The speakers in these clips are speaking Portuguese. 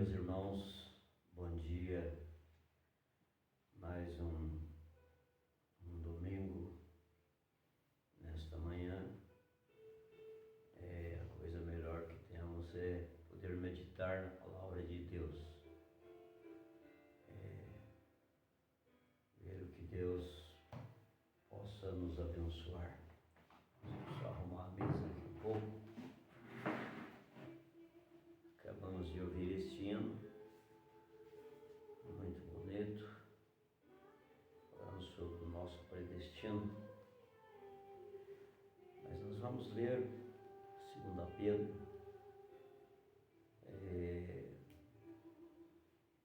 meus irmãos, bom dia. Mais um domingo, nesta manhã. A coisa melhor que temos é poder meditar na palavra de Deus. Ver o que Deus possa nos abençoar. Vamos só arrumar a mesa aqui um pouco. Acabamos de ouvir este hino, muito bonito, falando sobre o nosso predestino. Mas nós vamos ler 2 Pedro.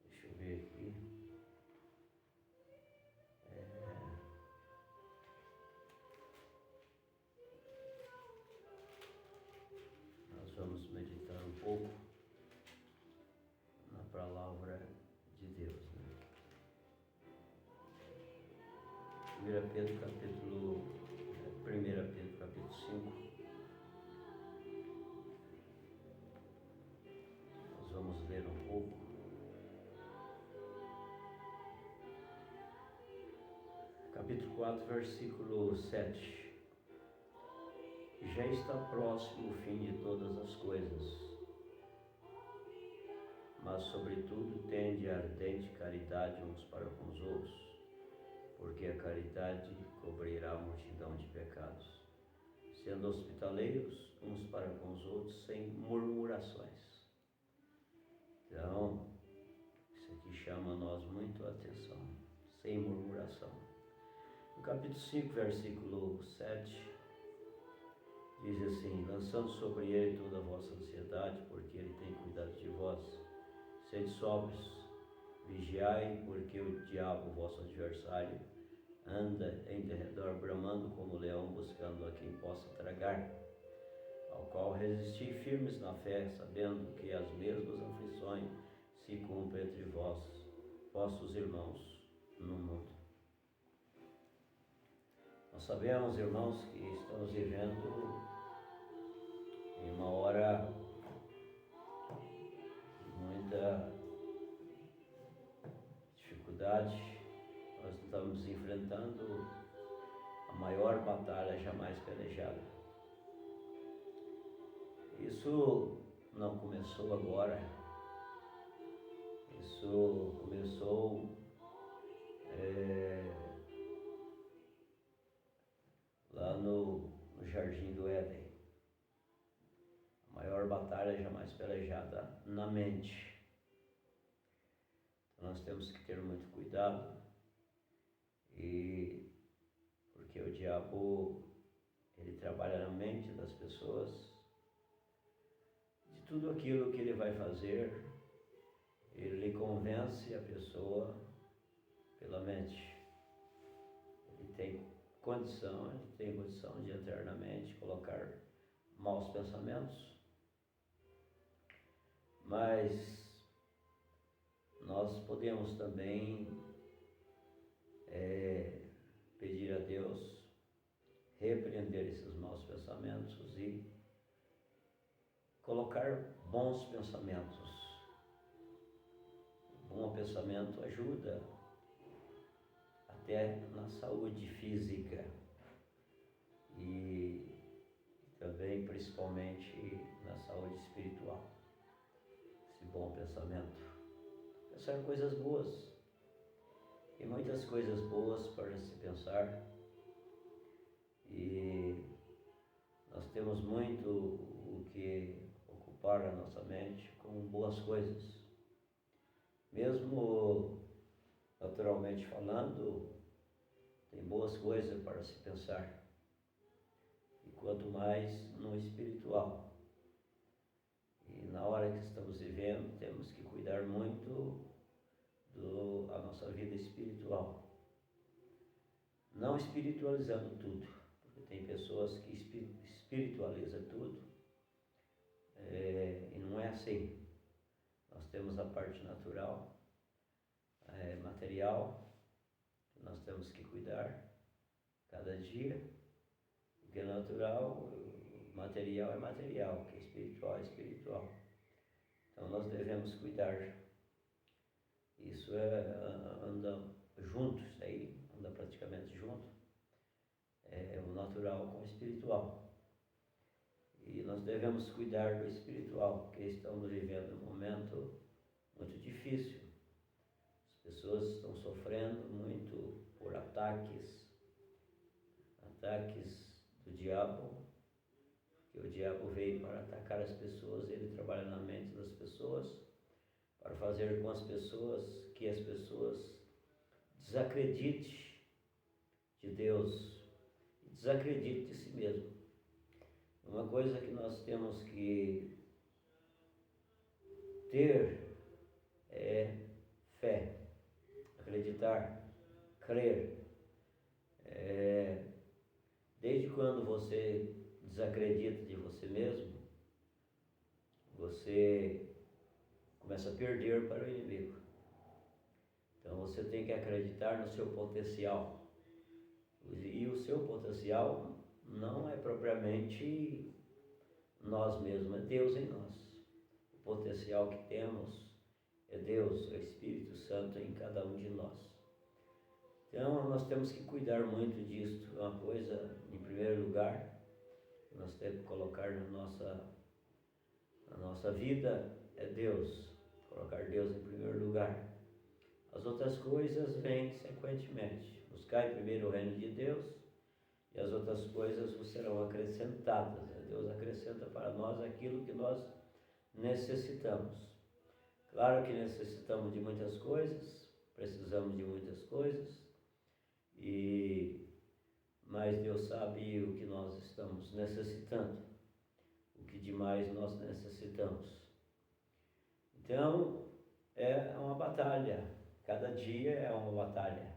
Deixa eu ver aqui. Nós vamos meditar um pouco na palavra de Deus, né? 1 Pedro capítulo 5. Nós vamos ler um pouco. Capítulo 4, versículo 7. Já está próximo o fim de todas as coisas, mas sobretudo tende a ardente caridade uns para com os outros, porque a caridade cobrirá a multidão de pecados, sendo hospitaleiros uns para com os outros sem murmurações. Então, isso aqui chama a nós muito a atenção, sem murmuração. No capítulo 5, versículo 7, diz assim: lançando sobre ele toda a vossa ansiedade, porque ele tem cuidado de vós. Sede sóbrios, vigiai, porque o diabo, vosso adversário, anda em derredor bramando como leão, buscando a quem possa tragar, ao qual resisti firmes na fé, sabendo que as mesmas aflições se cumprem entre vós, vossos irmãos, no mundo. Nós sabemos, irmãos, que estamos vivendo em uma hora de muita dificuldade. Nós estamos enfrentando a maior batalha jamais pelejada. Isso não começou agora. Isso começou lá no Jardim do Éden. A maior batalha jamais pelejada na mente. Então nós temos que ter muito cuidado, porque o diabo, ele trabalha na mente das pessoas. De tudo aquilo que ele vai fazer, ele convence a pessoa pela mente. Ele tem condição de entrar na mente, colocar maus pensamentos. Mas nós podemos também pedir a Deus repreender esses maus pensamentos e colocar bons pensamentos. O bom pensamento ajuda até na saúde física e também, principalmente, na saúde espiritual. Esse bom pensamento. Pensar em coisas boas. Tem muitas coisas boas para se pensar e nós temos muito o que ocupar a nossa mente com boas coisas. Mesmo naturalmente falando, tem boas coisas para se pensar. E quanto mais no espiritual. E na hora que estamos vivendo, temos que cuidar muito da nossa vida espiritual. Não espiritualizando tudo, porque tem pessoas que espiritualizam tudo, e não é assim. Nós temos a parte natural, material, que nós temos que cuidar cada dia. O que é natural, material é material, o que é espiritual é espiritual. Então nós devemos cuidar. Isso anda junto, isso aí anda praticamente junto. É o natural com o espiritual. E nós devemos cuidar do espiritual, porque estamos vivendo um momento muito difícil. As pessoas estão sofrendo muito por ataques do diabo, que o diabo veio para atacar as pessoas, ele trabalha na mente das pessoas, para fazer com as pessoas, que as pessoas desacreditem de Deus e desacreditem de si mesmo. Uma coisa que nós temos que ter é fé, acreditar, crer. Desde quando você desacredita de você mesmo, você começa a perder para o inimigo. Então você tem que acreditar no seu potencial. E o seu potencial não é propriamente nós mesmos, é Deus em nós. O potencial que temos é Deus, é o Espírito Santo em cada um de nós. Então nós temos que cuidar muito disso. É uma coisa, em primeiro lugar, que nós temos que colocar na nossa vida é Deus. Colocar Deus em primeiro lugar. As outras coisas vêm sequentemente. Buscai primeiro o reino de Deus e as outras coisas vos serão acrescentadas. Deus acrescenta para nós aquilo que nós necessitamos. Claro que necessitamos de muitas coisas, precisamos de muitas coisas, mas Deus sabe o que nós estamos necessitando, o que demais nós necessitamos. Então, é uma batalha, cada dia é uma batalha.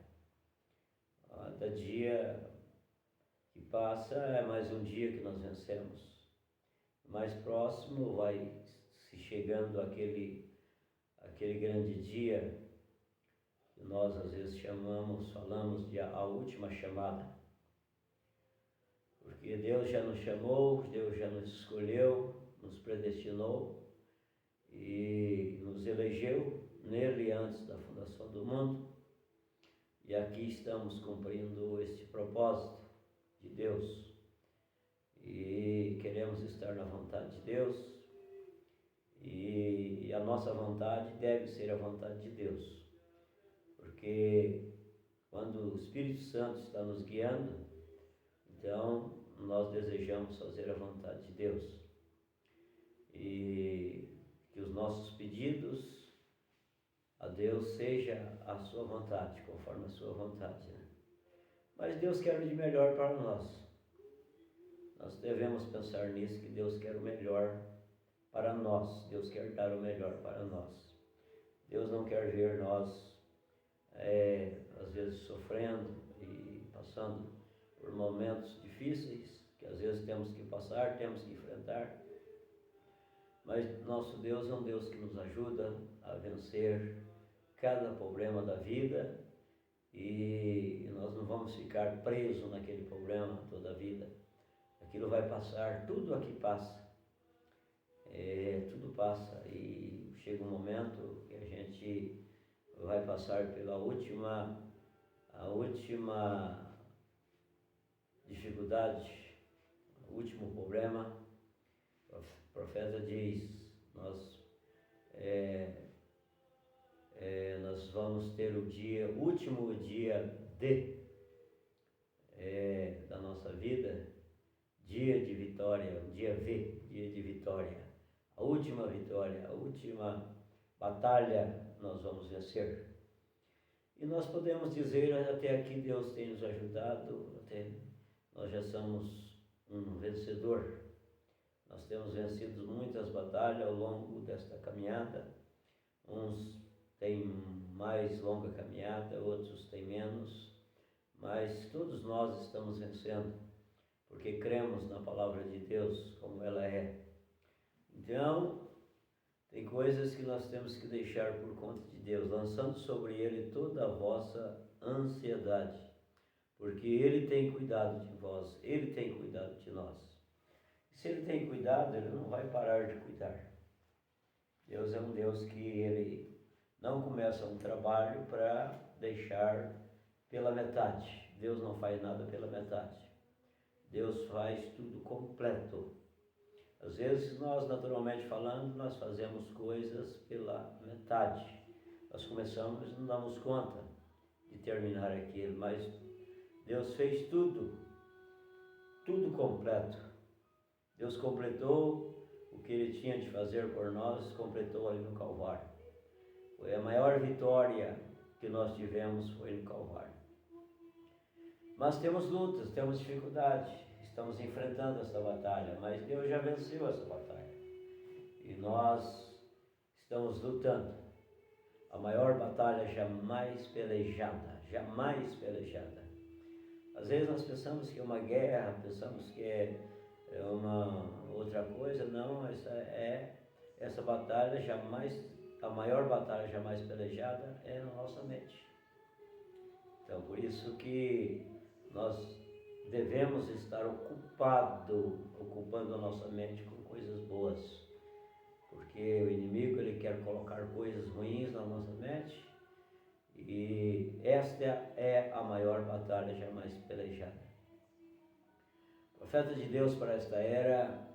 Cada dia que passa é mais um dia que nós vencemos. Mais próximo vai se chegando aquele grande dia que nós às vezes falamos de a última chamada. Porque Deus já nos chamou, Deus já nos escolheu, nos predestinou e nos elegeu nele antes da fundação do mundo. E aqui estamos cumprindo este propósito de Deus. E queremos estar na vontade de Deus. E a nossa vontade deve ser a vontade de Deus. Porque quando o Espírito Santo está nos guiando, então nós desejamos fazer a vontade de Deus. E que os nossos pedidos a Deus seja a sua vontade, conforme a sua vontade. Né? Mas Deus quer o de melhor para nós. Nós devemos pensar nisso, que Deus quer o melhor para nós. Deus quer dar o melhor para nós. Deus não quer ver nós, às vezes, sofrendo e passando por momentos difíceis, que às vezes temos que passar, temos que enfrentar. Mas nosso Deus é um Deus que nos ajuda a vencer cada problema da vida e nós não vamos ficar presos naquele problema toda a vida. Aquilo vai passar, tudo aqui passa. Tudo passa e chega um momento que a gente vai passar pela última dificuldade, o último problema. O profeta diz, nós vamos ter o último dia da nossa vida, dia de vitória, dia de vitória. A última vitória, a última batalha nós vamos vencer. E nós podemos dizer, até aqui Deus tem nos ajudado, nós já somos um vencedor. Nós temos vencido muitas batalhas ao longo desta caminhada. Uns têm mais longa caminhada, outros têm menos, mas todos nós estamos vencendo, porque cremos na palavra de Deus como ela é. Então, tem coisas que nós temos que deixar por conta de Deus, lançando sobre Ele toda a vossa ansiedade, porque Ele tem cuidado de vós, Ele tem cuidado de nós. E se Ele tem cuidado, Ele não vai parar de cuidar. Deus é um Deus que Ele não começa um trabalho para deixar pela metade. Deus não faz nada pela metade. Deus faz tudo completo. Às vezes nós, naturalmente falando, nós fazemos coisas pela metade. Nós começamos e não damos conta de terminar aquilo, mas Deus fez tudo completo. Deus completou o que Ele tinha de fazer por nós, completou ali no Calvário. Foi a maior vitória que nós tivemos, foi no Calvário. Mas temos lutas, temos dificuldade, estamos enfrentando essa batalha, mas Deus já venceu essa batalha. E nós estamos lutando. A maior batalha jamais pelejada, jamais pelejada. Às vezes nós pensamos que é uma guerra, pensamos que é uma outra coisa. Não, essa batalha jamais, a maior batalha jamais pelejada é na nossa mente. Então, por isso que nós devemos estar ocupando a nossa mente com coisas boas. Porque o inimigo, ele quer colocar coisas ruins na nossa mente. E esta é a maior batalha jamais pelejada. O profeta de Deus para esta era,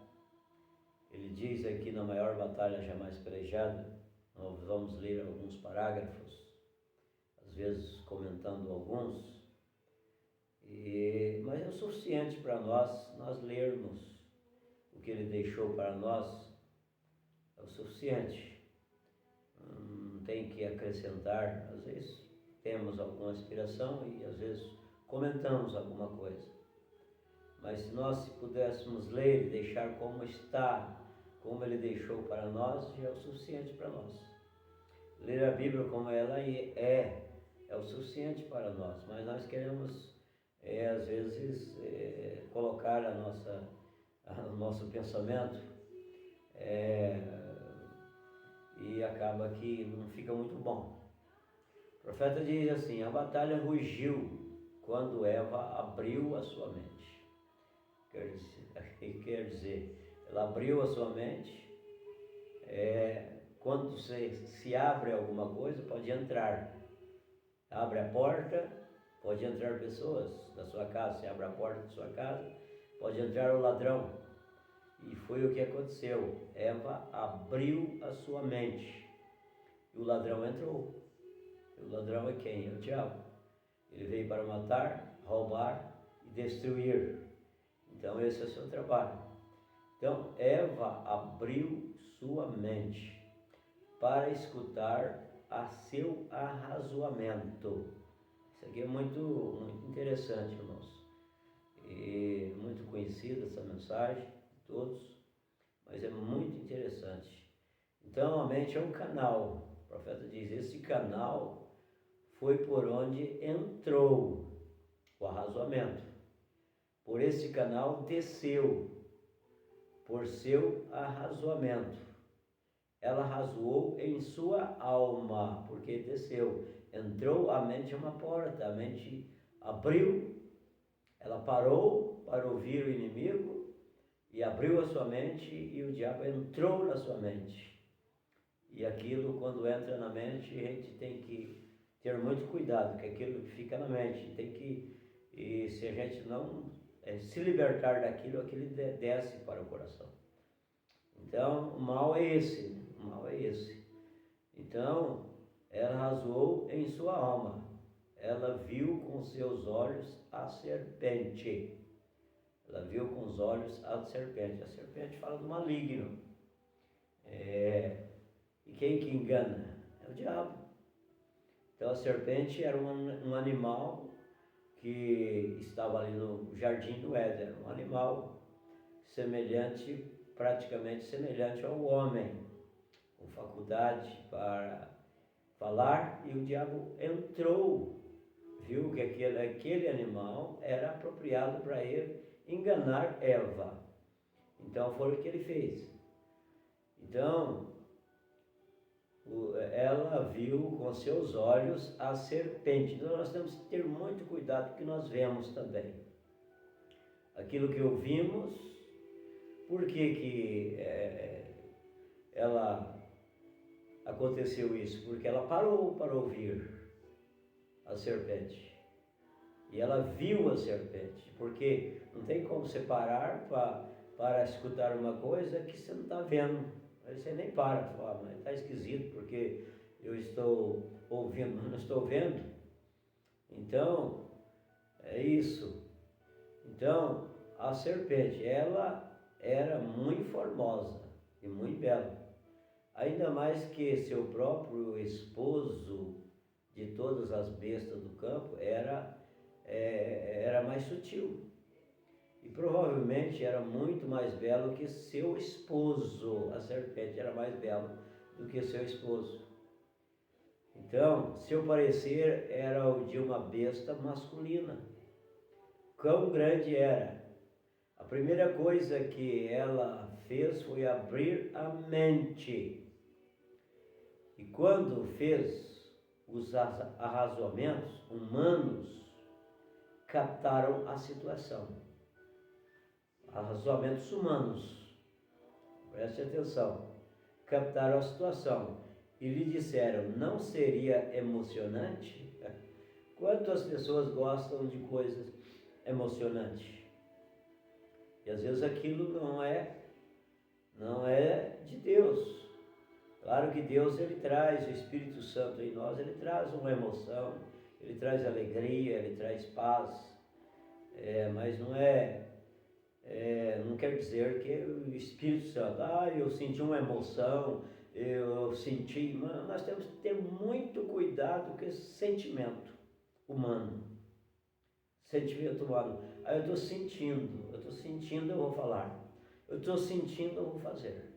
ele diz aqui na maior batalha jamais pelejada, nós vamos ler alguns parágrafos, às vezes comentando alguns, mas é o suficiente para nós lermos o que ele deixou para nós, é o suficiente. Não tem que acrescentar. Às vezes temos alguma inspiração e às vezes comentamos alguma coisa. Mas se nós pudéssemos ler e deixar como está, como ele deixou para nós, já é o suficiente para nós. Ler a Bíblia como ela é o suficiente para nós. Mas nós queremos, às vezes, colocar o nosso pensamento e acaba que não fica muito bom. O profeta diz assim: a batalha rugiu quando Eva abriu a sua mente. Quer dizer, ela abriu a sua mente. Quando se abre alguma coisa, pode entrar. Abre a porta, pode entrar pessoas da sua casa. Se abre a porta da sua casa, pode entrar o ladrão. E foi o que aconteceu. Eva abriu a sua mente e o ladrão entrou. E o ladrão é quem? É o diabo. Ele veio para matar, roubar e destruir. Então esse é o seu trabalho. Então Eva abriu sua mente para escutar a seu arrazoamento. Isso aqui é muito, muito interessante, irmãos. E muito conhecida essa mensagem de todos, mas é muito interessante. Então a mente é um canal. O profeta diz: esse canal foi por onde entrou o arrazoamento. Por esse canal desceu, por seu arrazoamento. Ela razoou em sua alma, porque desceu. Entrou, a mente é uma porta, a mente abriu, ela parou para ouvir o inimigo e abriu a sua mente e o diabo entrou na sua mente. E aquilo, quando entra na mente, a gente tem que ter muito cuidado, porque aquilo que fica na mente, e se a gente não se libertar daquilo, aquilo desce para o coração. Então, o mal é esse, né? O mal é esse. Então, ela razoou em sua alma. Ela viu com seus olhos a serpente. Ela viu com os olhos a serpente. A serpente fala do maligno. E quem que engana? É o diabo. Então, a serpente era um animal que estava ali no jardim do Éden. Um animal praticamente semelhante ao homem, com faculdade para falar, e o diabo entrou, viu que aquele animal era apropriado para ele enganar Eva. Então foi o que ele fez. Então ela viu com seus olhos a serpente. Então nós temos que ter muito cuidado com o que nós vemos também. Aquilo que ouvimos, por que ela aconteceu isso? Porque ela parou para ouvir a serpente. E ela viu a serpente. Porque não tem como você parar para escutar uma coisa que você não está vendo. Aí você nem para, fala, mas está esquisito, porque eu estou ouvindo, mas não estou vendo. Então, é isso. Então, a serpente, ela era muito formosa e muito bela. Ainda mais que seu próprio esposo de todas as bestas do campo era mais sutil. E provavelmente era muito mais belo que seu esposo. A serpente era mais bela do que seu esposo. Então, seu parecer era o de uma besta masculina. Quão grande era! A primeira coisa que ela fez foi abrir a mente. E quando fez, os arrazoamentos humanos captaram a situação. Arrazoamentos humanos, preste atenção, captaram a situação e lhe disseram, não seria emocionante? Quantas pessoas gostam de coisas emocionantes? E às vezes aquilo não é de Deus. Claro que Deus, ele traz o Espírito Santo em nós, ele traz uma emoção, ele traz alegria, ele traz paz, mas não quer dizer que o Espírito Santo, eu senti uma emoção, eu senti, nós temos que ter muito cuidado com esse sentimento humano. Sentimento humano. Eu estou sentindo, eu vou falar. Eu estou sentindo, eu vou fazer.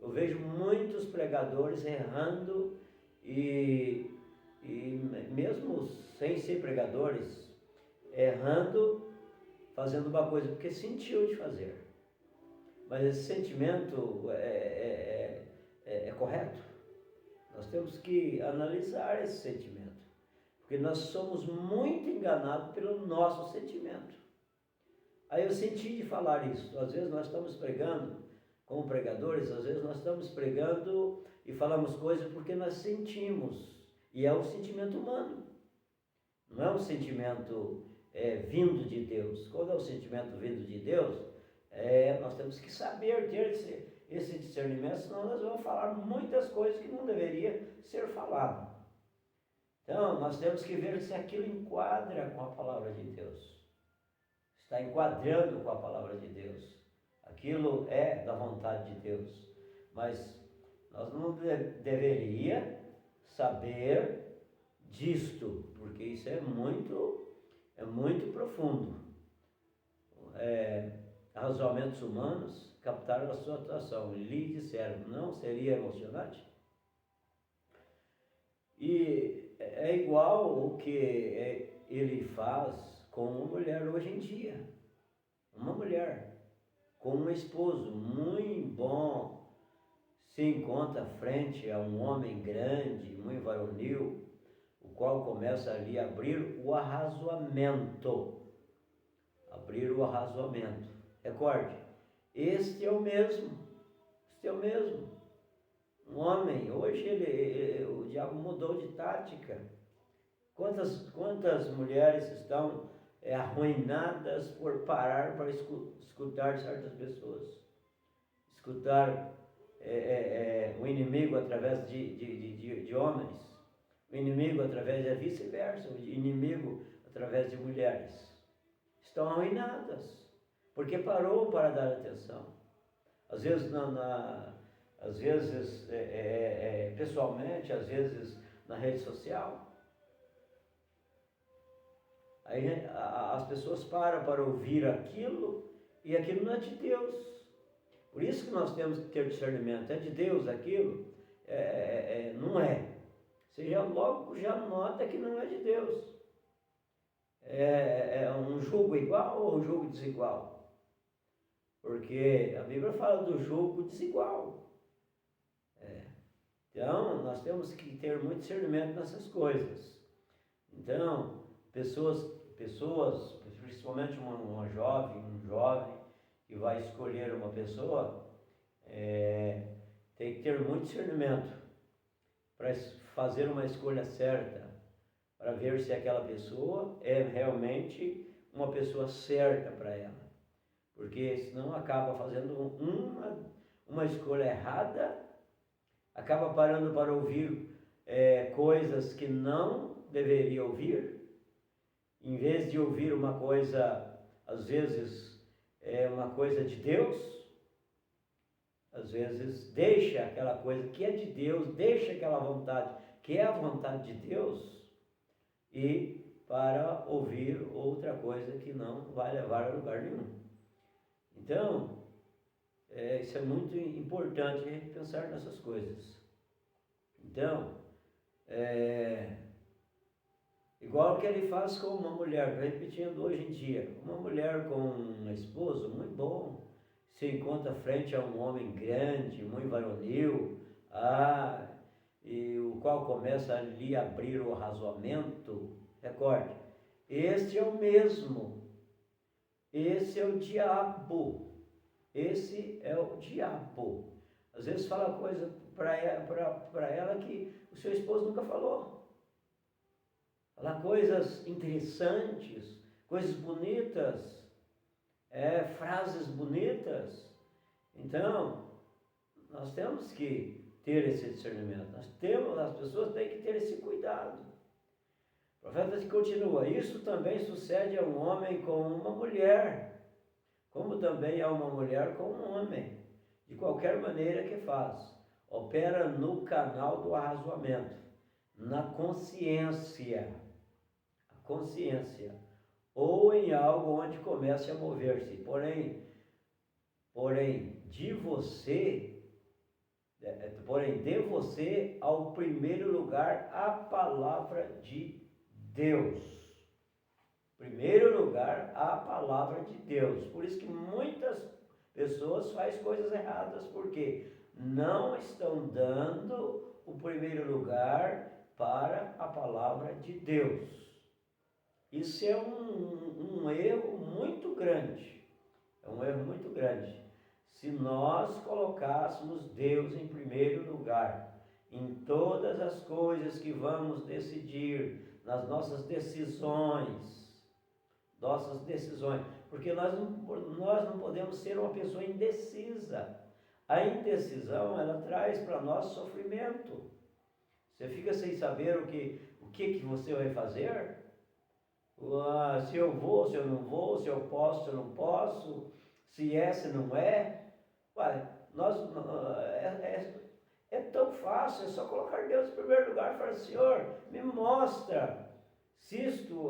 Eu vejo muitos pregadores errando e mesmo sem ser pregadores, errando, fazendo uma coisa porque sentiu de fazer. Mas esse sentimento é correto? Nós temos que analisar esse sentimento. Porque nós somos muito enganados pelo nosso sentimento. Aí eu senti de falar isso. Às vezes nós estamos pregando, como pregadores, às vezes nós estamos pregando e falamos coisas porque nós sentimos. E é um sentimento humano. Não é um sentimento vindo de Deus. Quando é um sentimento vindo de Deus, nós temos que saber ter esse discernimento, senão nós vamos falar muitas coisas que não deveria ser falado. Então, nós temos que ver se aquilo enquadra com a palavra de Deus. Está enquadrando com a palavra de Deus. Aquilo é da vontade de Deus. Mas nós não deveria saber disto, porque isso é muito profundo. Razoamentos humanos captaram a sua atuação e lhe disseram, não seria emocionante? E é igual o que ele faz com uma mulher hoje em dia. Uma mulher com um esposo muito bom se encontra frente a um homem grande, muito varonil, o qual começa ali a abrir o arrazoamento. Abrir o arrazoamento. Recorde, este é o mesmo. Um homem, hoje o diabo mudou de tática. Quantas mulheres estão arruinadas por parar para escutar certas pessoas? Escutar o inimigo através de homens, o inimigo através de vice-versa, o inimigo através de mulheres. Estão arruinadas, porque parou para dar atenção. Às vezes pessoalmente, às vezes na rede social. Aí as pessoas param para ouvir aquilo e aquilo não é de Deus. Por isso que nós temos que ter discernimento. É de Deus aquilo? Não é. Você logo já nota que não é de Deus. É um jugo igual ou um jugo desigual? Porque a Bíblia fala do jugo desigual. Então, nós temos que ter muito discernimento nessas coisas. Então, pessoas, principalmente um jovem que vai escolher uma pessoa, tem que ter muito discernimento. para fazer uma escolha certa, para ver se aquela pessoa é realmente uma pessoa certa para ela. Porque senão acaba fazendo uma escolha errada, acaba parando para ouvir coisas que não deveria ouvir, em vez de ouvir uma coisa, às vezes, uma coisa de Deus, às vezes deixa aquela coisa que é de Deus, deixa aquela vontade que é a vontade de Deus e para ouvir outra coisa que não vai levar a lugar nenhum. Então, isso é muito importante pensar nessas coisas. Então, igual que ele faz com uma mulher, repetindo hoje em dia, uma mulher com um esposo muito bom, se encontra frente a um homem grande, muito varonil, e o qual começa a lhe abrir o razoamento, recorde, este é o mesmo, esse é o diabo, esse é o diabo. Às vezes fala coisa para ela que o seu esposo nunca falou. Fala coisas interessantes, coisas bonitas, frases bonitas. Então, nós temos que ter esse discernimento. As pessoas têm que ter esse cuidado. O profeta continua: isso também sucede a um homem com uma mulher, como também a uma mulher com um homem, de qualquer maneira que faz. Opera no canal do arrazoamento, na consciência, ou em algo onde comece a mover-se. Porém, de você ao primeiro lugar a palavra de Deus. Primeiro lugar, a palavra de Deus. Por isso que muitas pessoas fazem coisas erradas, porque não estão dando o primeiro lugar para a palavra de Deus. Isso é um erro muito grande. É um erro muito grande. Se nós colocássemos Deus em primeiro lugar, em todas as coisas que vamos decidir, nas nossas decisões, porque nós não podemos ser uma pessoa indecisa. A indecisão, ela traz para nós sofrimento. Você fica sem saber o que você vai fazer, se eu vou, se eu não vou, se eu posso, se eu não posso, se é, se não é. É tão fácil, é só colocar Deus em primeiro lugar e falar: Senhor, me mostra se isto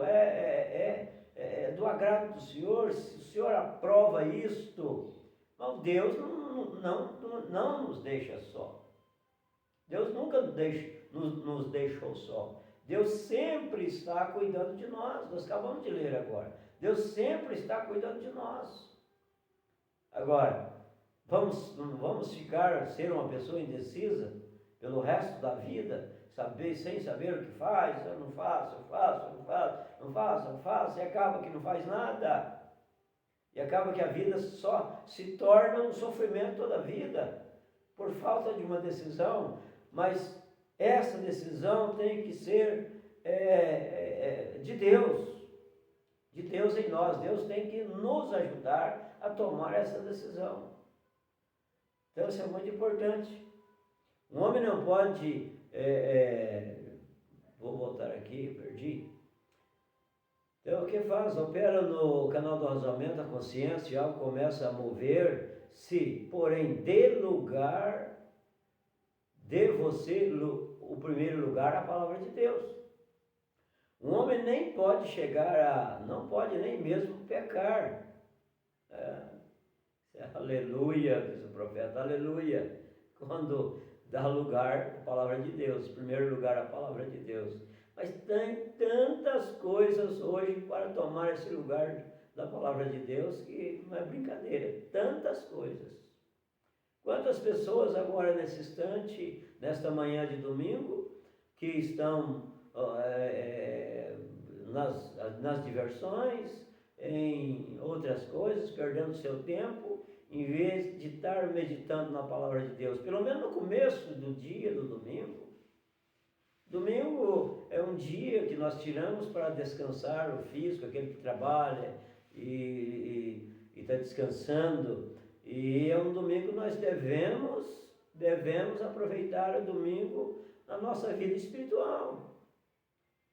do agrado do Senhor, se o Senhor aprova isto. Mas Deus não nos deixa só. Deus nunca nos deixou só. Deus sempre está cuidando de nós. Nós acabamos de ler agora. Deus sempre está cuidando de nós. Agora, vamos ser uma pessoa indecisa pelo resto da vida, sem saber o que faz? Eu não faço, e acaba que não faz nada. E acaba que a vida só se torna um sofrimento toda a vida, por falta de uma decisão. Mas essa decisão tem que ser de Deus em nós. Deus tem que nos ajudar a tomar essa decisão. Então isso é muito importante. Um homem não pode... vou voltar aqui, perdi. Então o que faz? Opera no canal do razoamento, a consciência, algo começa a mover-se, porém dê você o primeiro lugar à palavra de Deus. Um homem nem pode não pode nem mesmo pecar. Aleluia, diz o profeta, aleluia. Quando dá lugar à palavra de Deus, primeiro lugar à palavra de Deus. Mas tem tantas coisas hoje para tomar esse lugar da palavra de Deus que não é brincadeira, tantas coisas. Quantas pessoas agora nesse instante, nesta manhã de domingo, que estão nas diversões, em outras coisas, perdendo seu tempo, em vez de estar meditando na palavra de Deus, pelo menos no começo do dia, do domingo, um dia que nós tiramos para descansar o físico, aquele que trabalha e está descansando. E é um domingo que nós devemos aproveitar o domingo na nossa vida espiritual.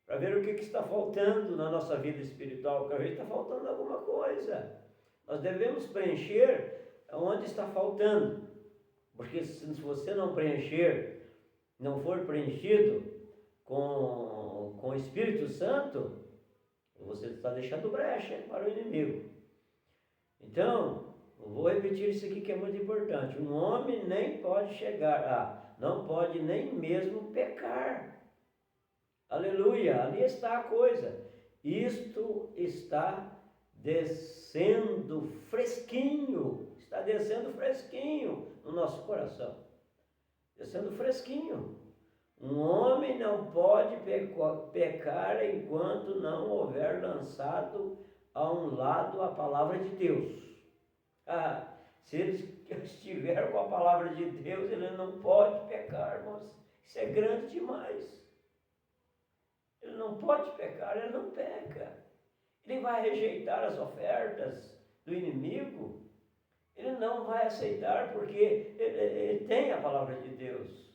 Para ver o que está faltando na nossa vida espiritual, porque a gente está faltando alguma coisa. Nós devemos preencher onde está faltando. Porque se você não preencher, não for preenchido com o Espírito Santo, você está deixando brecha para o inimigo. Então, eu vou repetir isso aqui que é muito importante. Um homem nem pode não pode nem mesmo pecar. Aleluia, ali está a coisa. Isto está descendo fresquinho, no nosso coração. Descendo fresquinho. Um homem não pode pecar enquanto não houver lançado a um lado a palavra de Deus. Se ele estiver com a palavra de Deus, ele não pode pecar, irmãos. Isso é grande demais. Ele não pode pecar, ele não peca. Ele vai rejeitar as ofertas do inimigo. Ele não vai aceitar porque ele tem a palavra de Deus.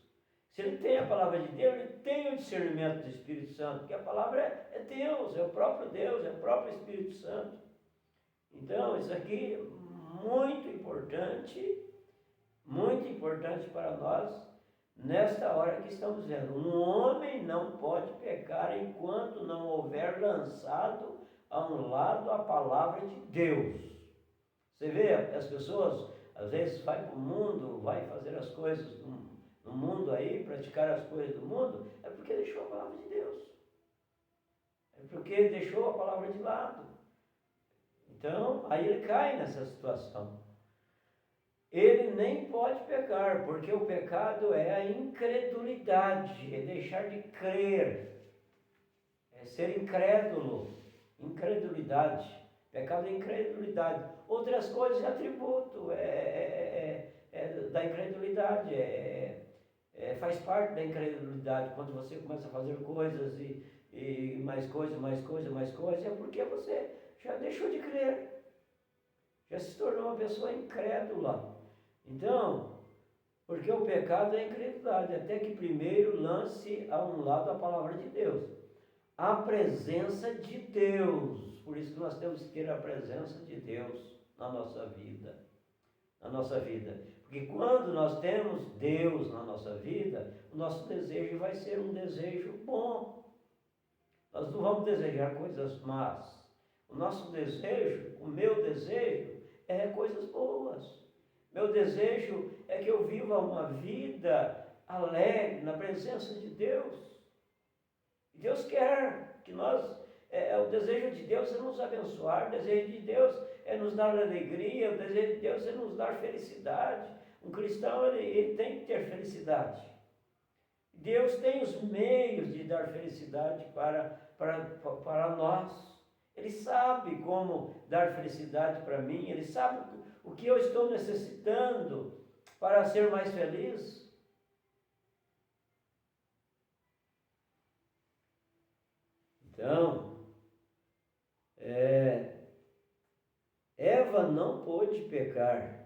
Se ele tem a palavra de Deus, ele tem o discernimento do Espírito Santo, porque a palavra é Deus, é o próprio Deus, é o próprio Espírito Santo. Então, isso aqui é muito importante para nós, nesta hora que estamos vendo. Um homem não pode pecar enquanto não houver lançado a um lado a palavra de Deus. Você vê, as pessoas às vezes vai para o mundo, vai fazer as coisas no mundo aí, praticar as coisas do mundo, é porque deixou a palavra de Deus. É porque deixou a palavra de lado. Então, aí ele cai nessa situação. Ele nem pode pecar, porque o pecado é a incredulidade, é deixar de crer, é ser incrédulo, incredulidade, pecado é incredulidade. Outras coisas é atributo, da incredulidade, faz parte da incredulidade. Quando você começa a fazer coisas e mais coisa, é porque você já deixou de crer, já se tornou uma pessoa incrédula. Então, porque o pecado é a incredulidade, até que primeiro lance a um lado a palavra de Deus, a presença de Deus. Por isso que nós temos que ter a presença de Deus na nossa vida. Porque quando nós temos Deus na nossa vida, o nosso desejo vai ser um desejo bom. Nós não vamos desejar coisas más. O nosso desejo, o meu desejo, é coisas boas. Meu desejo é que eu viva uma vida alegre na presença de Deus. Deus quer que nós, o desejo de Deus é nos abençoar, o desejo de Deus é nos dar alegria, o desejo de Deus é nos dar felicidade. Um cristão, ele tem que ter felicidade. Deus tem os meios de dar felicidade para nós. Ele sabe como dar felicidade para mim, Ele sabe o que eu estou necessitando para ser mais feliz. Então, Eva não pôde pecar.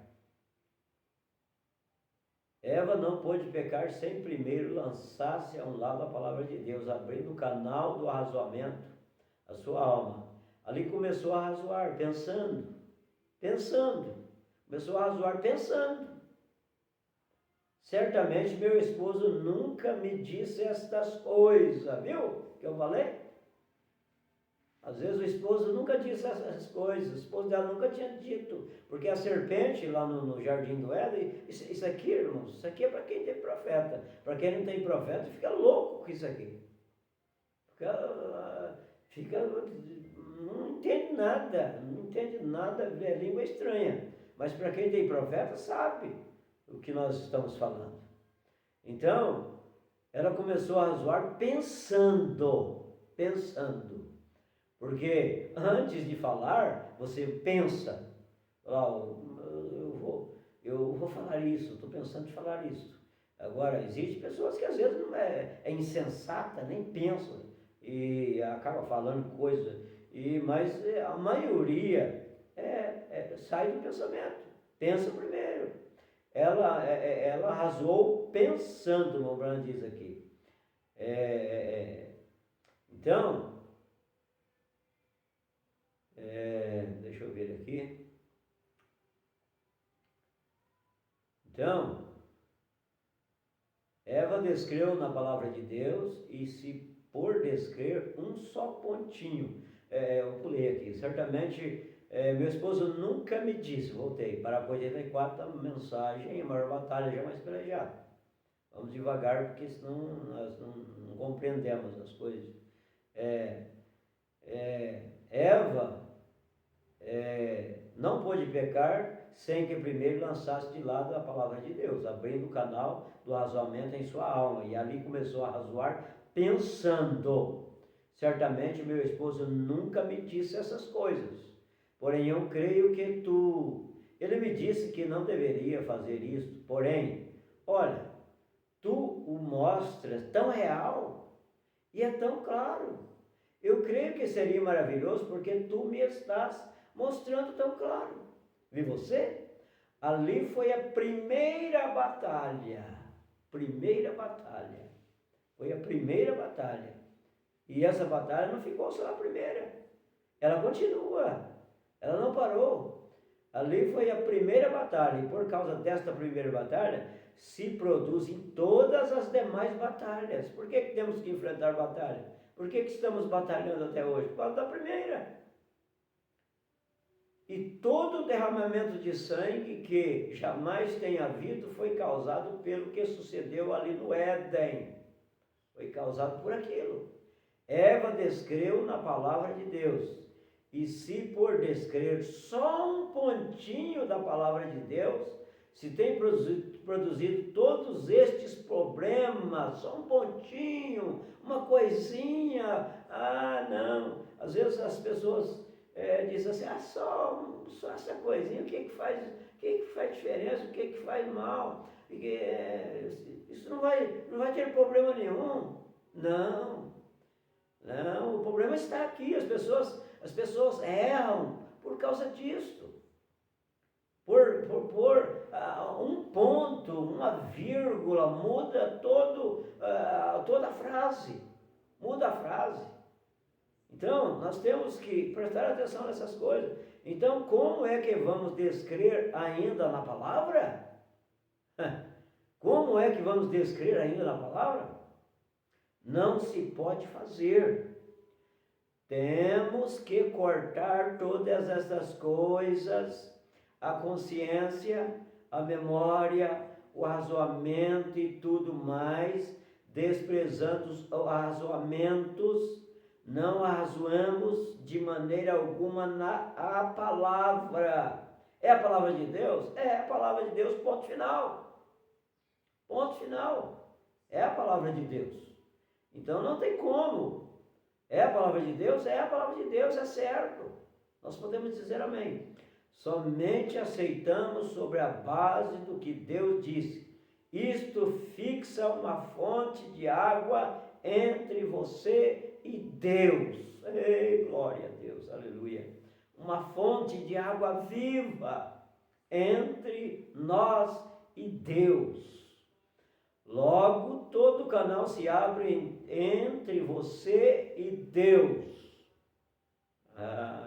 Eva não pôde pecar sem primeiro lançar-se a um lado a palavra de Deus, abrindo o canal do arrazoamento à sua alma. Ali começou a razoar, pensando. Começou a razoar pensando. Certamente meu esposo nunca me disse estas coisas, viu? Que eu falei? Às vezes o esposo nunca disse essas coisas, o esposo dela nunca tinha dito, porque a serpente lá no jardim do Éden, isso aqui, irmãos, isso aqui é para quem tem profeta. Para quem não tem profeta, fica louco com isso aqui. Não entende nada, é língua estranha. Mas para quem tem profeta, sabe o que nós estamos falando. Então, ela começou a razoar pensando. Porque antes de falar, você pensa, eu vou falar isso, estou pensando em falar isso. Agora, existem pessoas que às vezes não é insensata, nem pensam. e acaba falando coisa, mas a maioria sai do pensamento, pensa primeiro. Ela arrasou pensando, o Brando diz aqui. Então, deixa eu ver aqui. Então, Eva descreu na palavra de Deus e se por descrer um só pontinho. Eu pulei aqui. Certamente, meu esposo nunca me disse, voltei, para a 84, a mensagem, a maior batalha jamais pelejada. Vamos devagar, porque senão nós não compreendemos as coisas. Eva não pôde pecar sem que primeiro lançasse de lado a palavra de Deus, abrindo o canal do razoamento em sua alma. E ali começou a razoar pensando. Certamente meu esposo nunca me disse essas coisas, porém eu creio que tu... Ele me disse que não deveria fazer isso, porém, olha, tu o mostras tão real e é tão claro. Eu creio que seria maravilhoso porque tu me estás mostrando tão claro. Vi você? Ali foi a primeira batalha. Primeira batalha. Foi a primeira batalha. E essa batalha não ficou só a primeira. Ela continua. Ela não parou. Ali foi a primeira batalha. E por causa desta primeira batalha, se produzem todas as demais batalhas. Por que temos que enfrentar batalha? Por que estamos batalhando até hoje? Por causa da primeira. E todo o derramamento de sangue que jamais tem havido foi causado pelo que sucedeu ali no Éden. Foi causado por aquilo. Eva descreu na palavra de Deus. E se por descrer só um pontinho da palavra de Deus, se tem produzido todos estes problemas, só um pontinho, uma coisinha, não. Às vezes as pessoas dizem assim, só essa coisinha, o que faz diferença, o que faz mal? Isso não vai ter problema nenhum. Não, o problema está aqui, as pessoas erram por causa disso. Por um ponto, uma vírgula, muda toda a frase. Muda a frase. Então, nós temos que prestar atenção nessas coisas. Então, como é que vamos descrer ainda na palavra? Como é que vamos descrer ainda na palavra? Não se pode fazer. Temos que cortar todas essas coisas, a consciência, a memória, o razoamento e tudo mais, desprezando os razoamentos, não arrazoamos de maneira alguma a palavra. É a palavra de Deus? É a palavra de Deus, ponto final. Ponto final. É a palavra de Deus. Então não tem como. É a palavra de Deus? É a palavra de Deus, é certo. Nós podemos dizer amém. Somente aceitamos sobre a base do que Deus disse. Isto fixa uma fonte de água entre você e Deus. Ei, glória a Deus, aleluia. Uma fonte de água viva entre nós e Deus. Logo, todo canal se abre entre você e Deus.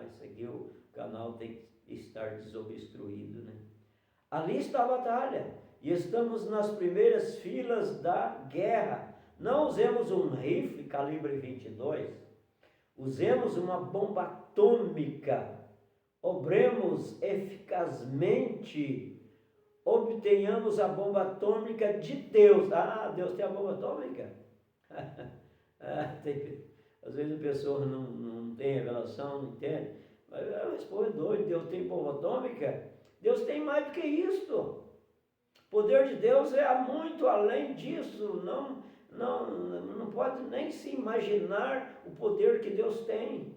Isso aqui o canal tem que estar desobstruído, né? Ali está a batalha. E estamos nas primeiras filas da guerra. Não usemos um rifle calibre 22. Usemos uma bomba atômica. Obremos eficazmente. Obtenhamos a bomba atômica de Deus. Deus tem a bomba atômica? Às vezes a pessoa não tem revelação, não entende. Mas pô, é doido, Deus tem bomba atômica? Deus tem mais do que isso. O poder de Deus é muito além disso. Não pode nem se imaginar o poder que Deus tem.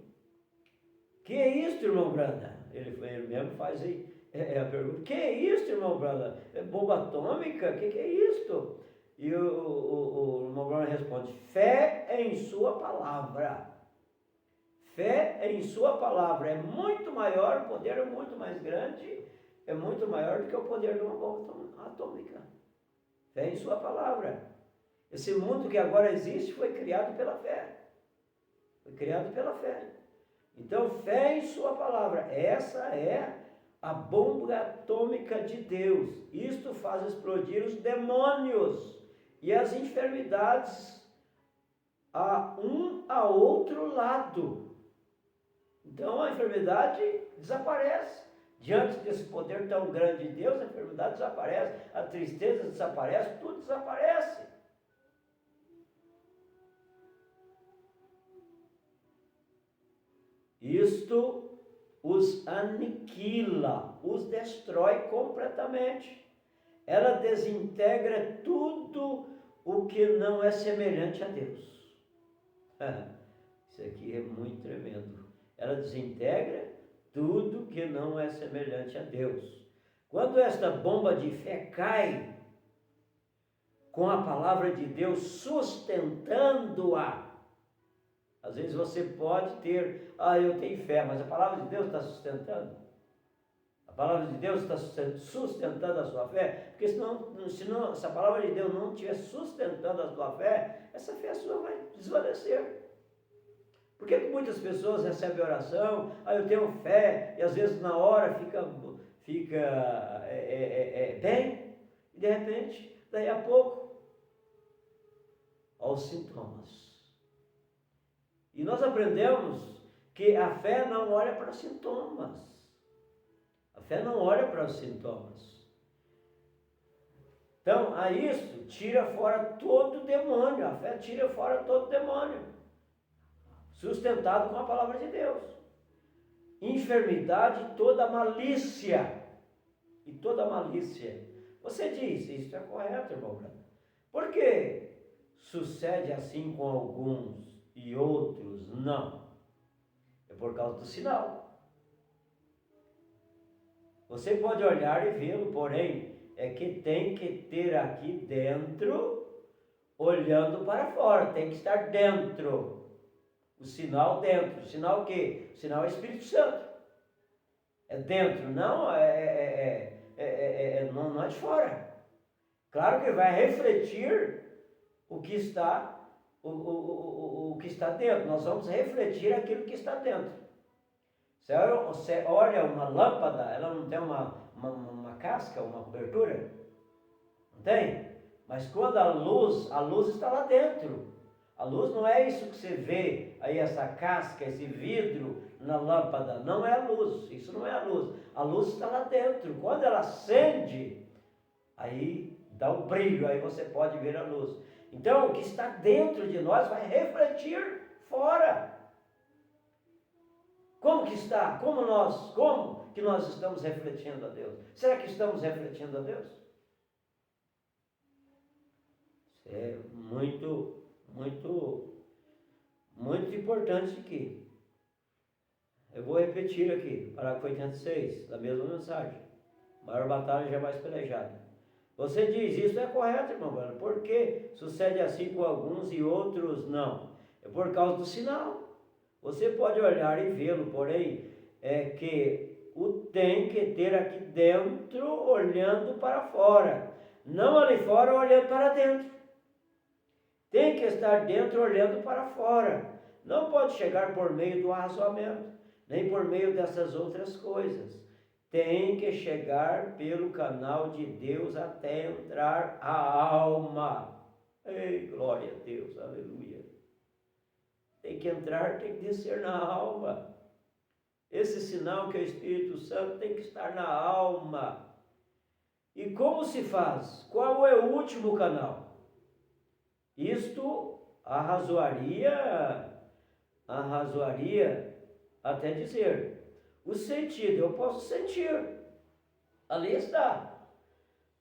Que é isso, irmão Branda? Ele mesmo faz aí. A pergunta, que é isso, irmão Branda? É bomba atômica? Que é isso? E o irmão Bruno responde: fé em sua palavra. Fé em sua palavra é muito maior, o poder é muito mais grande, é muito maior do que o poder de uma bomba atômica. Fé em sua palavra. Esse mundo que agora existe foi criado pela fé. Foi criado pela fé. Então, fé em sua palavra. Essa é a bomba atômica de Deus. Isto faz explodir os demônios e as enfermidades a outro lado. Então a enfermidade desaparece. Diante desse poder tão grande de Deus, a enfermidade desaparece, a tristeza desaparece, tudo desaparece. Isto os aniquila, os destrói completamente. Ela desintegra tudo o que não é semelhante a Deus. Isso aqui é muito tremendo. Ela desintegra tudo que não é semelhante a Deus. Quando esta bomba de fé cai, com a palavra de Deus sustentando-a, às vezes você pode ter, eu tenho fé, mas a palavra de Deus está sustentando. A palavra de Deus está sustentando a sua fé, porque senão, se a palavra de Deus não estiver sustentando a sua fé, essa fé sua vai desvanecer. Por que muitas pessoas recebem oração, eu tenho fé, e às vezes na hora fica bem, e de repente, daí a pouco, aos sintomas. E nós aprendemos que a fé não olha para os sintomas. A fé não olha para os sintomas. Então, a isso, tira fora todo demônio. A fé tira fora todo demônio. Sustentado com a palavra de Deus. Enfermidade, toda malícia. E toda malícia. Você diz, isso é correto, irmão Branco. Por que sucede assim com alguns e outros não? É por causa do sinal. Você pode olhar e vê-lo, porém, é que tem que ter aqui dentro, olhando para fora, tem que estar dentro. O sinal dentro. O sinal o quê? O sinal é o Espírito Santo. É dentro, não não é de fora. Claro que vai refletir o que está, o que está dentro. Nós vamos refletir aquilo que está dentro. Você olha uma lâmpada, ela não tem uma casca, uma cobertura? Não tem? Mas quando a luz está lá dentro. A luz não é isso que você vê, aí essa casca, esse vidro na lâmpada. Não é a luz, isso não é a luz. A luz está lá dentro. Quando ela acende, aí dá um brilho, aí você pode ver a luz. Então, o que está dentro de nós vai refletir fora. Como que está? Como que nós estamos refletindo a Deus? Será que estamos refletindo a Deus? Isso é muito importante aqui. Eu vou repetir aqui, parágrafo 86, da mesma mensagem. Maior batalha jamais pelejada. Você diz, isso é correto, irmão Bruno. Por que sucede assim com alguns e outros não? É por causa do sinal. Você pode olhar e vê-lo, porém, é que o tem que ter aqui dentro, olhando para fora. Não ali fora, olhando para dentro. Tem que estar dentro, olhando para fora. Não pode chegar por meio do arrazoamento, nem por meio dessas outras coisas. Tem que chegar pelo canal de Deus até entrar a alma. Ei, glória a Deus, aleluia. Tem que entrar, tem que descer na alma. Esse sinal que é o Espírito Santo tem que estar na alma. E como se faz? Qual é o último canal? Isto arrazoaria até dizer. O sentido, eu posso sentir. Ali está.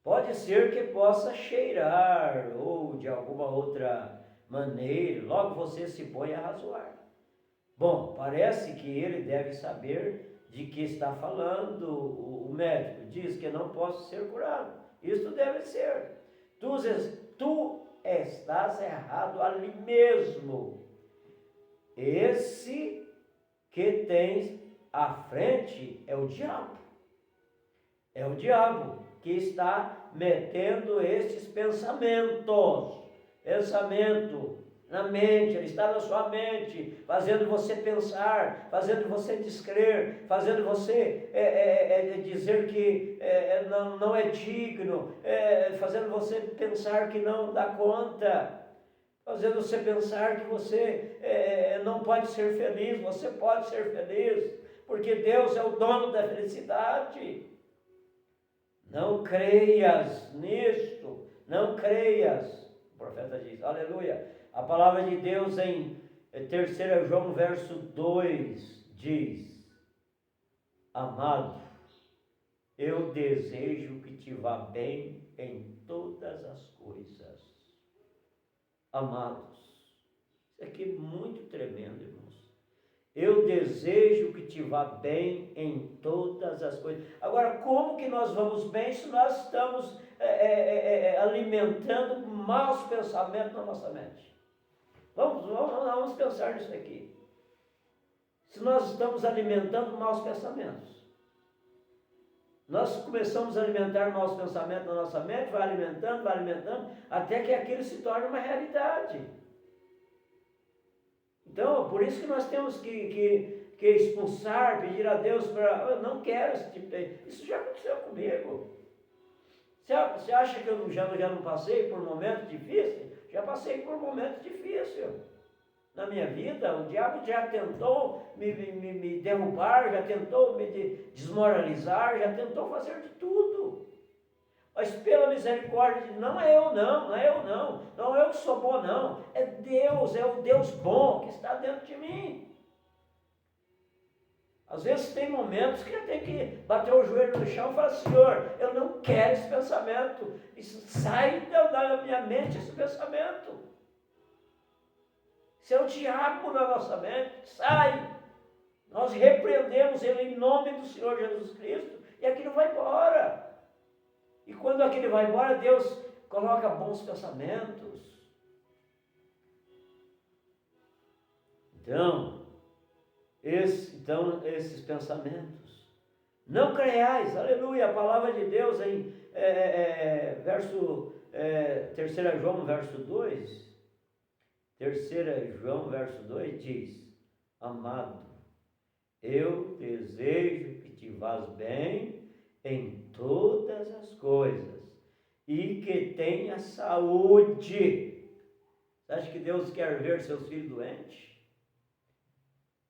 Pode ser que possa cheirar ou de alguma outra maneira, logo você se põe a razoar. Bom, parece que ele deve saber de que está falando. O médico diz que não posso ser curado. Isto deve ser. tu estás errado ali mesmo. Esse que tens à frente é o diabo. É o diabo que está metendo estes pensamentos. Pensamento na mente, ele está na sua mente, fazendo você pensar, fazendo você descrer, fazendo você dizer que não é digno, fazendo você pensar que não dá conta, fazendo você pensar que você não pode ser feliz. Você pode ser feliz, porque Deus é o dono da felicidade. Não creias nisto, não creias. O profeta diz, aleluia. A palavra de Deus em 3 João verso 2 diz: amado, eu desejo que te vá bem em todas as coisas. Amados, isso aqui é muito tremendo, irmãos. Eu desejo que te vá bem em todas as coisas. Agora, como que nós vamos bem se nós estamos alimentando maus pensamentos na nossa mente? Vamos pensar nisso aqui. Se nós estamos alimentando maus pensamentos, nós começamos a alimentar maus pensamentos na nossa mente, vai alimentando, até que aquilo se torne uma realidade. Então, por isso que nós temos que expulsar, pedir a Deus para... Eu não quero esse tipo de... Isso já aconteceu comigo. Você acha que eu já não passei por momentos difíceis? Já passei por momentos difíceis na minha vida. O diabo já tentou me derrubar, já tentou me desmoralizar, já tentou fazer de tudo. Mas pela misericórdia, não é eu que sou bom não, é Deus, é o Deus bom que está dentro de mim. Às vezes tem momentos que eu tenho que bater o joelho no chão e falar, Senhor, eu não quero esse pensamento, isso sai da minha mente, esse pensamento. Isso é o diabo na nossa mente, sai. Nós repreendemos ele em nome do Senhor Jesus Cristo e aquilo vai embora. E quando aquele vai embora, Deus coloca bons pensamentos. Então, esses pensamentos. Não creiais, aleluia, a palavra de Deus em 3 João, verso 2. 3 João, verso 2 diz: amado, eu desejo que te vás bem em todas as coisas e que tenha saúde. Você acha que Deus quer ver seus filhos doentes?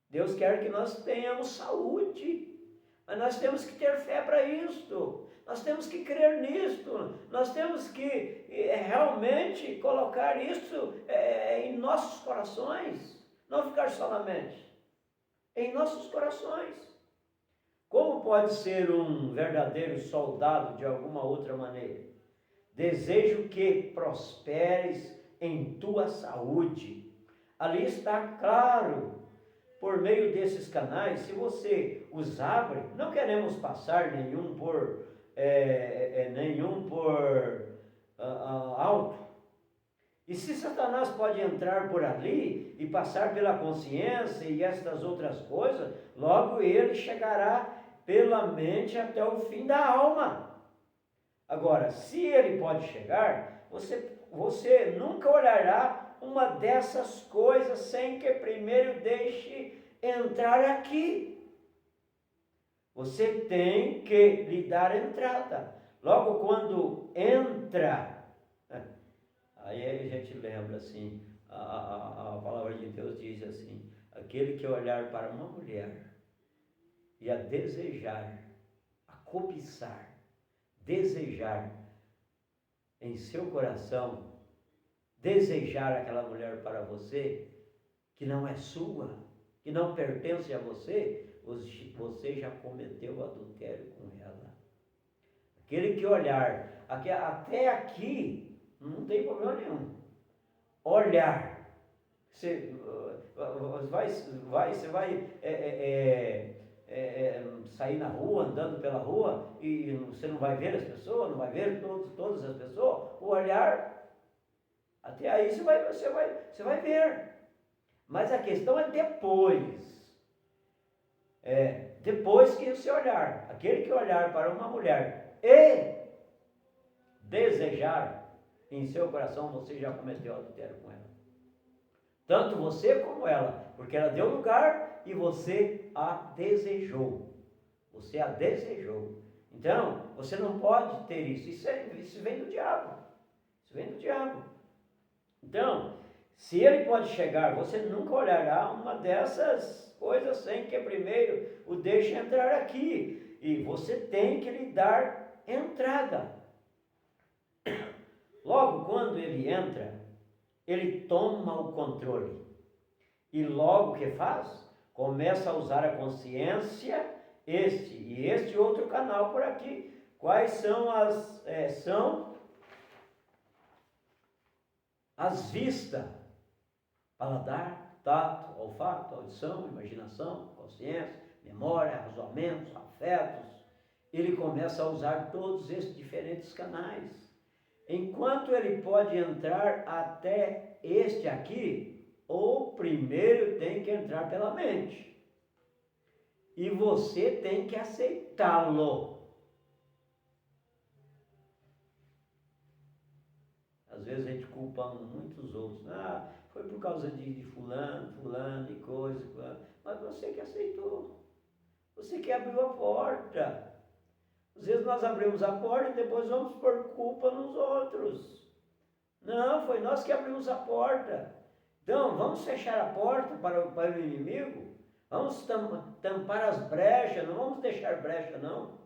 Deus quer que nós tenhamos saúde, mas nós temos que ter fé para isto, nós temos que crer nisto, nós temos que realmente colocar isso em nossos corações, não ficar só na mente, em nossos corações. Como pode ser um verdadeiro soldado de alguma outra maneira? Desejo que prosperes em tua saúde. Ali está claro, por meio desses canais, se você os abre, não queremos passar nenhum por alto. E se Satanás pode entrar por ali e passar pela consciência e estas outras coisas, logo ele chegará pela mente até o fim da alma. Agora, se ele pode chegar, você nunca olhará uma dessas coisas sem que primeiro deixe entrar aqui. Você tem que lhe dar entrada. Logo quando entra, aí a gente lembra assim, a palavra de Deus diz assim: aquele que olhar para uma mulher e a desejar, a cobiçar, desejar em seu coração, desejar aquela mulher para você, que não é sua, que não pertence a você, você já cometeu adultério com ela. Aquele que olhar, até aqui, não tem problema nenhum. Olhar, você vai sair na rua, andando pela rua, e você não vai ver as pessoas, não vai ver todas as pessoas. O olhar Até aí você vai ver. Mas a questão é depois. Depois que você olhar, aquele que olhar para uma mulher e desejar em seu coração, você já cometeu adultério com ela. Tanto você como ela, porque ela deu lugar e você a desejou. Você a desejou. Então, você não pode ter isso. Isso vem do diabo. Isso vem do diabo. Então, se ele pode chegar, você nunca olhará uma dessas coisas sem que primeiro o deixe entrar aqui. E você tem que lhe dar entrada. Logo quando ele entra, ele toma o controle. E logo o que faz? Começa a usar a consciência, este outro canal por aqui. Quais são as vistas? Paladar, tato, olfato, audição, imaginação, consciência, memória, razoamentos, afetos. Ele começa a usar todos esses diferentes canais. Enquanto ele pode entrar até este aqui, ou primeiro tem que entrar pela mente. E você tem que aceitá-lo. Às vezes a gente culpa muitos outros. Foi por causa de fulano e coisa. Mas você que aceitou. Você que abriu a porta. Às vezes nós abrimos a porta e depois vamos pôr culpa nos outros. Não, foi nós que abrimos a porta. Então, vamos fechar a porta para o inimigo? Vamos tampar as brechas, não vamos deixar brecha, não.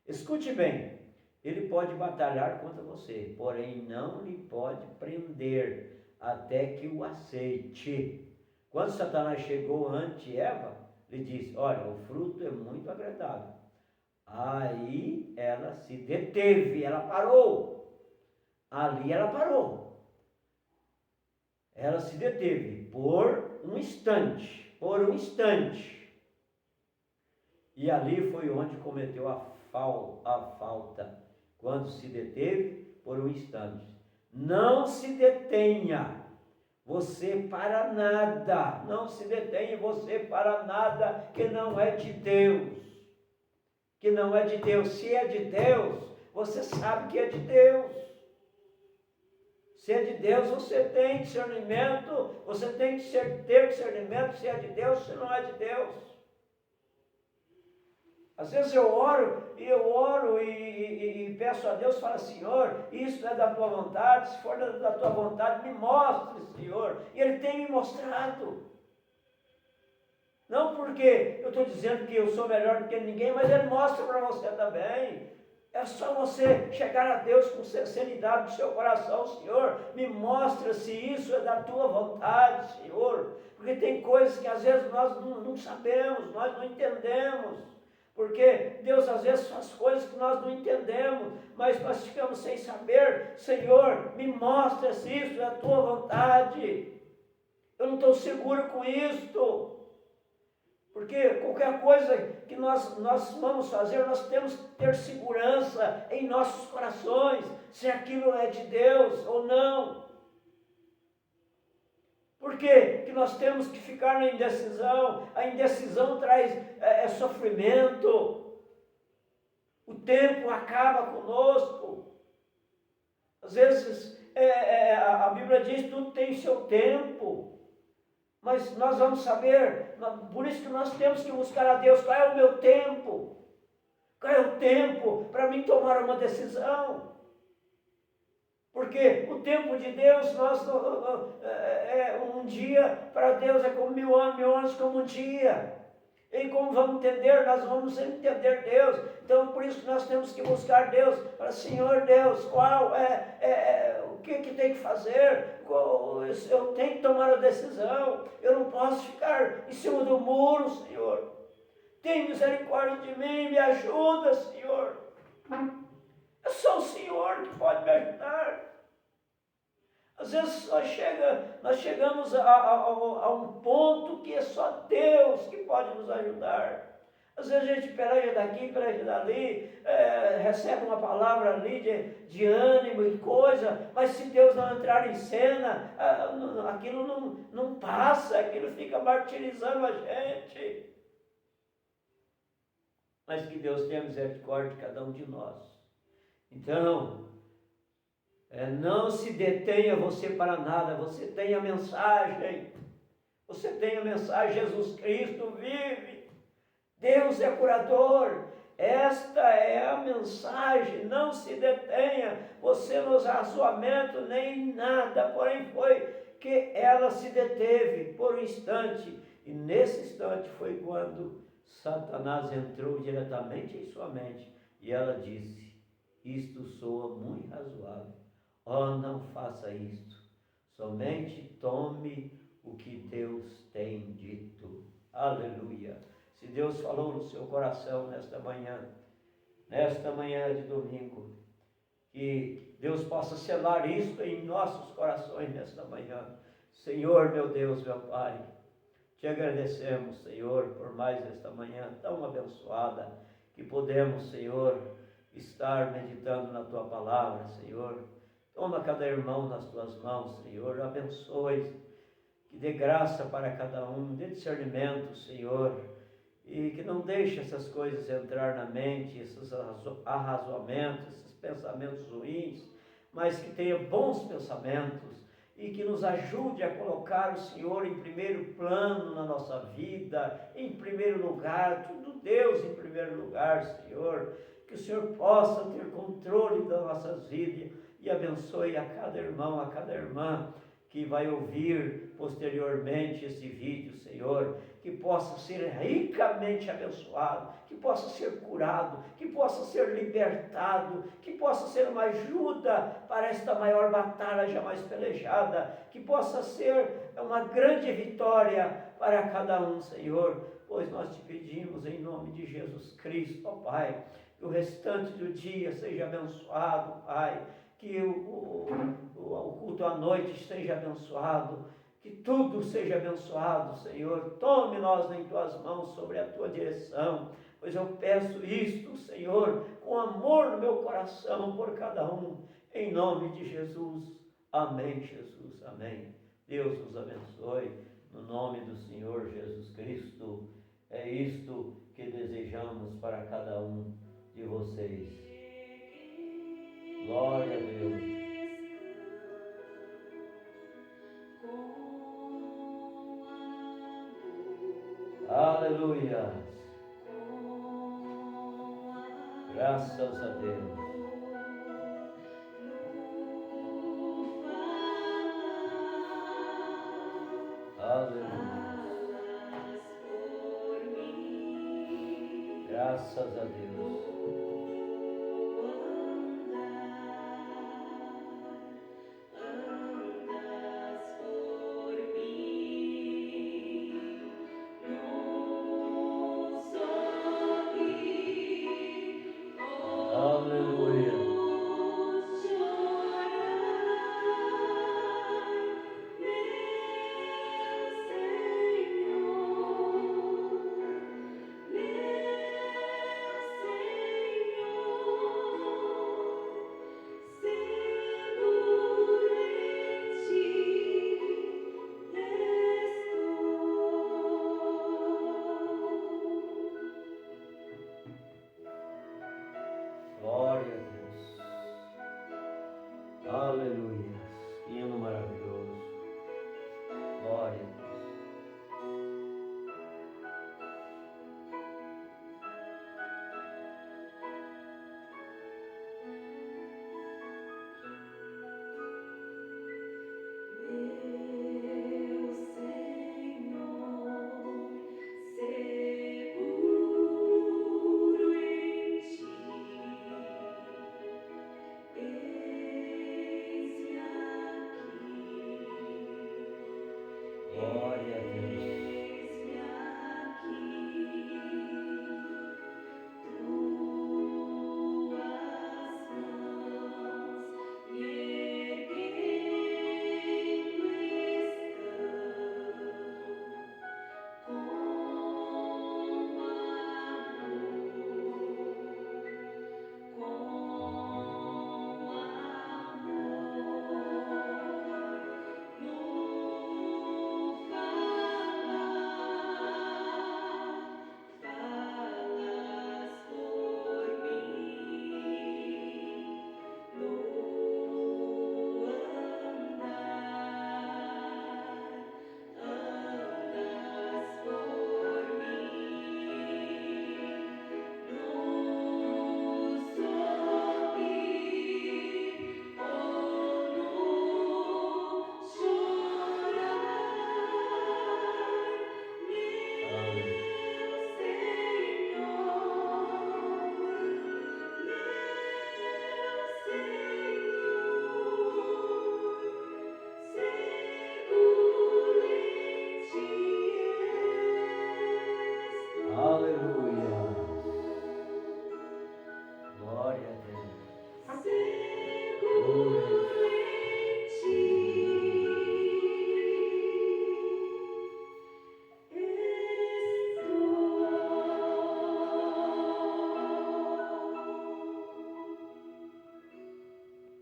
Escute bem, ele pode batalhar contra você, porém não lhe pode prender até que o aceite. Quando Satanás chegou ante Eva, lhe disse, olha, o fruto é muito agradável. Aí ela se deteve, ela parou. Ali ela parou. Ela se deteve por um instante. E ali foi onde cometeu a falta. Quando se deteve por um instante. Não se detenha você para nada. Não se detenha você para nada que não é de Deus. Que não é de Deus. Se é de Deus, você sabe que é de Deus. Se é de Deus, você tem discernimento, você tem que ter discernimento se é de Deus, se não é de Deus. Às vezes eu oro e peço a Deus, falo, Senhor, isso é da tua vontade, se for da tua vontade, me mostre, Senhor. E Ele tem me mostrado. Não porque eu estou dizendo que eu sou melhor do que ninguém, mas Ele mostra para você também. É só você chegar a Deus com sinceridade do seu coração, Senhor, me mostra se isso é da tua vontade, Senhor. Porque tem coisas que às vezes nós não sabemos, nós não entendemos. Porque Deus às vezes faz coisas que nós não entendemos, mas nós ficamos sem saber. Senhor, me mostra se isso é a tua vontade. Eu não estou seguro com isto. Porque qualquer coisa que nós vamos fazer, nós temos que ter segurança em nossos corações, se aquilo é de Deus ou não. Por que nós temos que ficar na indecisão? A indecisão traz sofrimento. O tempo acaba conosco. Às vezes a Bíblia diz que tudo tem seu tempo. Mas nós vamos saber, por isso que nós temos que buscar a Deus, qual é o meu tempo? Qual é o tempo para mim tomar uma decisão? Porque o tempo de Deus, um dia para Deus é como 1000 anos como um dia. E como vamos entender, nós vamos entender Deus. Então, por isso que nós temos que buscar Deus. Para Senhor Deus, qual o que tem que fazer? Eu tenho que tomar a decisão. Eu não posso ficar em cima do muro, Senhor. Tem misericórdia de mim, me ajuda, Senhor. É só o Senhor que pode me ajudar. Às vezes nós chegamos a um ponto que é só Deus que pode nos ajudar. Às vezes a gente peleja daqui, peleja dali, recebe uma palavra ali de ânimo e coisa, mas se Deus não entrar em cena, aquilo não passa, aquilo fica martirizando a gente. Mas que Deus tenha misericórdia de cada um de nós. Então, não se detenha você para nada, você tem a mensagem, Jesus Cristo vive. Deus é curador, esta é a mensagem, não se detenha, você nos razoamentos nem nada, porém foi que ela se deteve por um instante, e nesse instante foi quando Satanás entrou diretamente em sua mente, e ela disse, isto soa muito razoável, não faça isto, somente tome o que Deus tem dito, aleluia. Se Deus falou no seu coração nesta manhã de domingo, que Deus possa selar isto em nossos corações nesta manhã. Senhor, meu Deus, meu Pai, te agradecemos, Senhor, por mais esta manhã tão abençoada, que podemos, Senhor, estar meditando na Tua palavra, Senhor. Toma cada irmão nas Tuas mãos, Senhor, abençoe, que dê graça para cada um, dê discernimento, Senhor, e que não deixe essas coisas entrar na mente, esses arrazoamentos, esses pensamentos ruins, mas que tenha bons pensamentos e que nos ajude a colocar o Senhor em primeiro plano na nossa vida, em primeiro lugar, tudo Deus em primeiro lugar, Senhor, que o Senhor possa ter controle das nossas vidas e abençoe a cada irmão, a cada irmã que vai ouvir posteriormente esse vídeo, Senhor, que possa ser ricamente abençoado, que possa ser curado, que possa ser libertado, que possa ser uma ajuda para esta maior batalha jamais pelejada, que possa ser uma grande vitória para cada um, Senhor, pois nós te pedimos em nome de Jesus Cristo, ó Pai, que o restante do dia seja abençoado, Pai, que o culto à noite seja abençoado, que tudo seja abençoado, Senhor. Tome nós em Tuas mãos sobre a Tua direção, pois eu peço isto, Senhor, com amor no meu coração por cada um, em nome de Jesus. Amém, Jesus, amém. Deus nos abençoe, no nome do Senhor Jesus Cristo. É isto que desejamos para cada um de vocês. Glória a Deus. Aleluia. Graças a Deus. Aleluia. Graças a Deus.